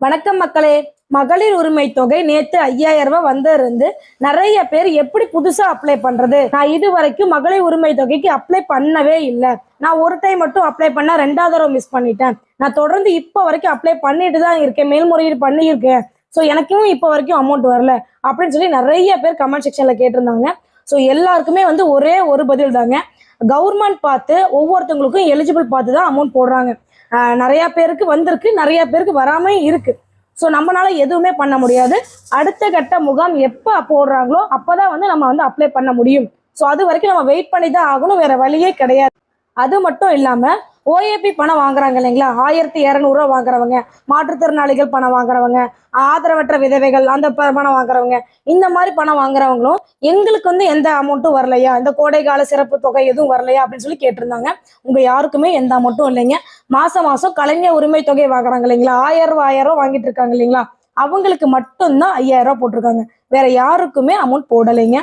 வணக்கம் மக்களே. மகளிர் உரிமை தொகை நேத்து 5000 ரூபாய் வந்திருந்து நிறைய பேர் எப்படி புதுசா அப்ளை பண்றது? நான் இது வரைக்கும் மகளிர் உரிமை தொகைக்கு அப்ளை பண்ணவே இல்லை. நான் ஒரு டைம் மட்டும் அப்ளை பண்ணா 2வது தடவை மிஸ் பண்ணிட்டேன். நான் தொடர்ந்து இப்போ வரைக்கும் அப்ளை பண்ணிட்டு தான் இருக்கேன், மேல்முறையீடு பண்ணியிருக்கேன். ஸோ எனக்கும் இப்போ வரைக்கும் அமௌண்ட் வரல அப்படின்னு சொல்லி நிறைய பேர் கமெண்ட் செக்ஷன்ல கேட்டிருந்தாங்க. ஸோ எல்லாருக்குமே ஒரே ஒரு பதில் தாங்க. கவர்மெண்ட் பார்த்து ஒவ்வொருத்தவங்களுக்கும் எலிஜிபிள் பார்த்து தான் அமௌண்ட் போடுறாங்க. நிறைய பேருக்கு வந்திருக்கு, நிறைய பேருக்கு வராம இருக்கு. ஸோ நம்மளால எதுவுமே பண்ண முடியாது. அடுத்த கட்ட முகாம் எப்போ போடுறாங்களோ அப்போதான் நம்ம அப்ளை பண்ண முடியும். ஸோ அது வரைக்கும் நம்ம வெயிட் பண்ணி தான் ஆகணும், வேற வழியே கிடையாது. அது மட்டும் இல்லாம ஓஏபி பணம் வாங்குறாங்க இல்லைங்களா, 1200 ரூபா வாங்குறவங்க, மாற்றுத்திறனாளிகள் பணம் வாங்குறவங்க, ஆதரவற்ற விதவைகள் அந்த பணம் வாங்குறவங்க, இந்த மாதிரி பணம் வாங்குறவங்களும் எங்களுக்கு எந்த அமௌண்ட்டும் வரலையா, இந்த கோடைகால சிறப்பு தொகை எதுவும் வரலையா அப்படின்னு சொல்லி கேட்டிருந்தாங்க. உங்க யாருக்குமே எந்த அமௌண்ட்டும் இல்லைங்க. மாசம் மாசம் கலைஞர் உரிமை தொகை வாங்குறாங்க இல்லைங்களா, 1000 ரூபா வாங்கிட்டு இருக்காங்க இல்லைங்களா, அவங்களுக்கு மட்டும்தான் 5000 ரூபா போட்டிருக்காங்க. வேற யாருக்குமே அமௌண்ட் போடலைங்க.